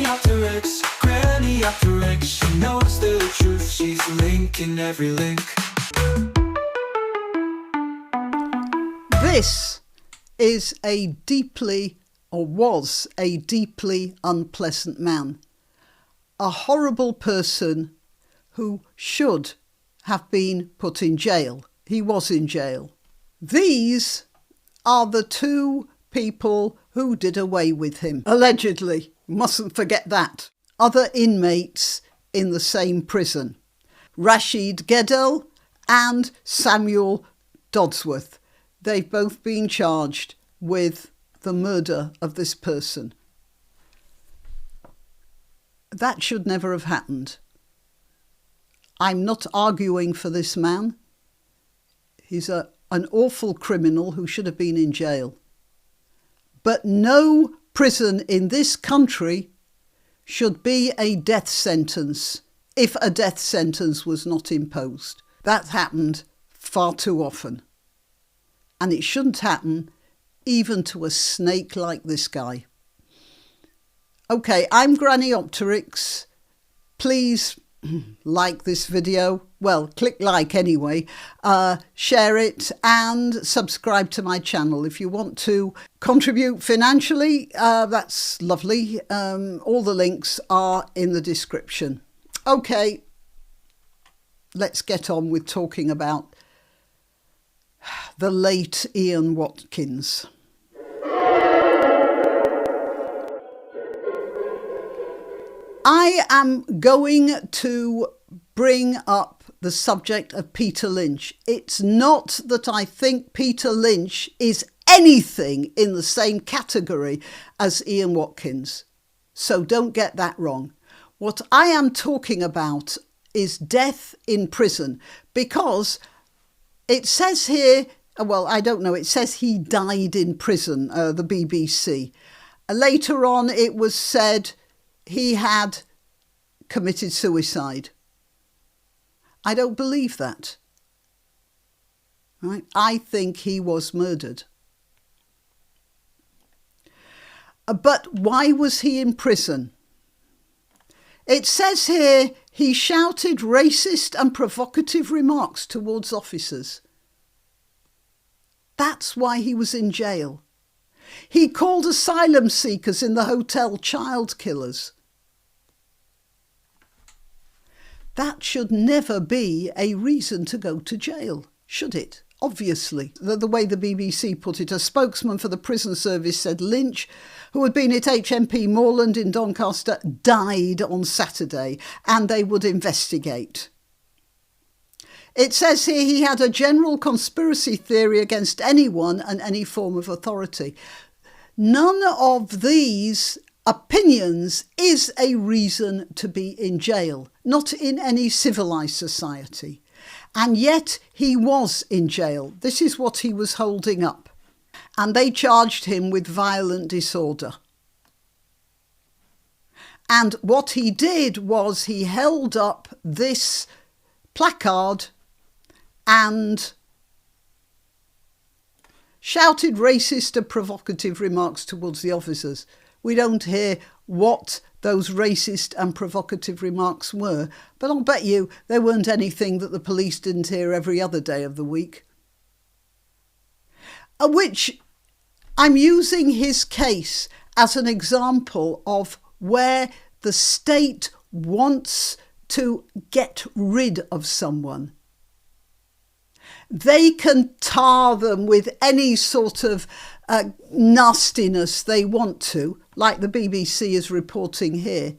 granniopteryx, granniopteryx. She knows the truth, she's linking every link. This is a deeply, or was a deeply unpleasant man. A horrible person who should have been put in jail. He was in jail. These are the two people who did away with him. Allegedly. Mustn't forget that. Other inmates in the same prison. Rashid Geddel and Samuel Dodsworth. They've both been charged with the murder of this person. That should never have happened. I'm not arguing for this man. He's an awful criminal who should have been in jail. But no prison in this country should be a death sentence if a death sentence was not imposed. That happened far too often. And it shouldn't happen even to a snake like this guy. Okay, I'm Granniopteryx. Please like this video. Well, click like anyway. Share it and subscribe to my channel. If you want to contribute financially, that's lovely. All the links are in the description. Okay, let's get on with talking about the late Ian Watkins. I am going to bring up the subject of Peter Lynch. It's not that I think Peter Lynch is anything in the same category as Ian Watkins. So don't get that wrong. What I am talking about is death in prison, because it says here, well, I don't know, it says he died in prison, the BBC. Later on, it was said he had committed suicide. I don't believe that. Right? I think he was murdered. But why was he in prison? It says here he shouted racist and provocative remarks towards officers. That's why he was in jail. He called asylum seekers in the hotel child killers. That should never be a reason to go to jail, should it? Obviously. The way the BBC put it, a spokesman for the prison service said Lynch, who had been at HMP Moorland in Doncaster, died on Saturday and they would investigate. It says here he had a general conspiracy theory against anyone and any form of authority. None of these opinions is a reason to be in jail, not in any civilised society. And yet he was in jail. This is what he was holding up. And they charged him with violent disorder. And what he did was he held up this placard and shouted racist and provocative remarks towards the officers. We don't hear what those racist and provocative remarks were, but I'll bet you there weren't anything that the police didn't hear every other day of the week. Which I'm using his case as an example of where the state wants to get rid of someone. They can tar them with any sort of nastiness they want to, like the BBC is reporting here.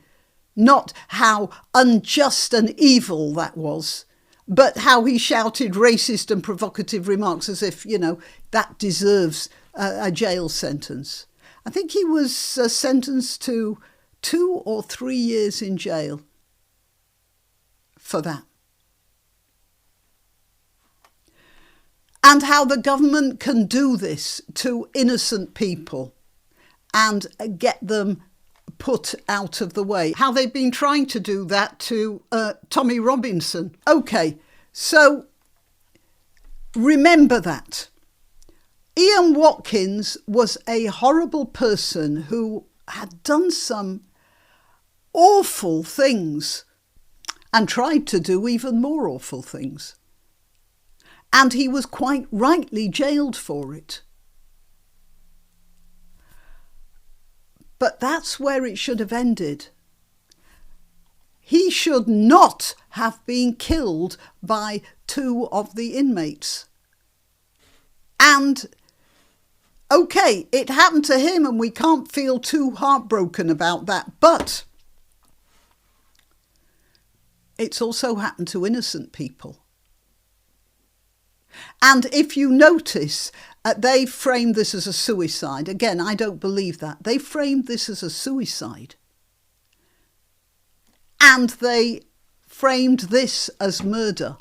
Not how unjust and evil that was, but how he shouted racist and provocative remarks as if, you know, that deserves a jail sentence. I think he was sentenced to 2 or 3 years in jail for that. And how the government can do this to innocent people and get them put out of the way. How they've been trying to do that to Tommy Robinson. Okay, so remember that. Ian Watkins was a horrible person who had done some awful things and tried to do even more awful things. And he was quite rightly jailed for it. But that's where it should have ended. He should not have been killed by 2 of the inmates. And, okay, it happened to him and we can't feel too heartbroken about that, but it's also happened to innocent people. And if you notice, they framed this as a suicide. Again, I don't believe that. They framed this as a suicide. And they framed this as murder.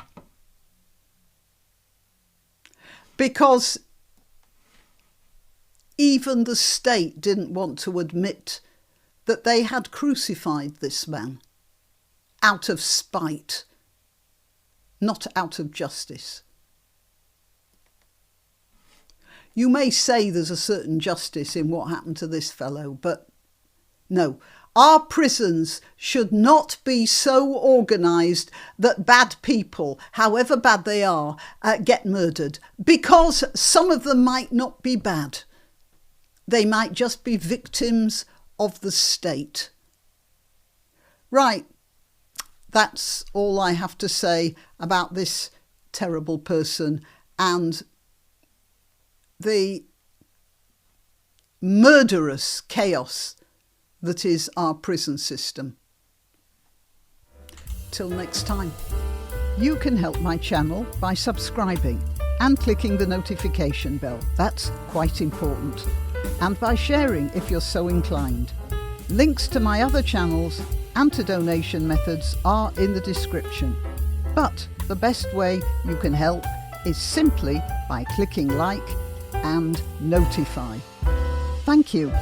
Because even the state didn't want to admit that they had crucified this man out of spite, not out of justice. You may say there's a certain justice in what happened to this fellow, but no. Our prisons should not be so organised that bad people, however bad they are, get murdered. Because some of them might not be bad. They might just be victims of the state. Right. That's all I have to say about this terrible person and the murderous chaos that is our prison system. Till next time. You can help my channel by subscribing and clicking the notification bell. That's quite important. And by sharing if you're so inclined. Links to my other channels and to donation methods are in the description. But the best way you can help is simply by clicking like and notify. Thank you.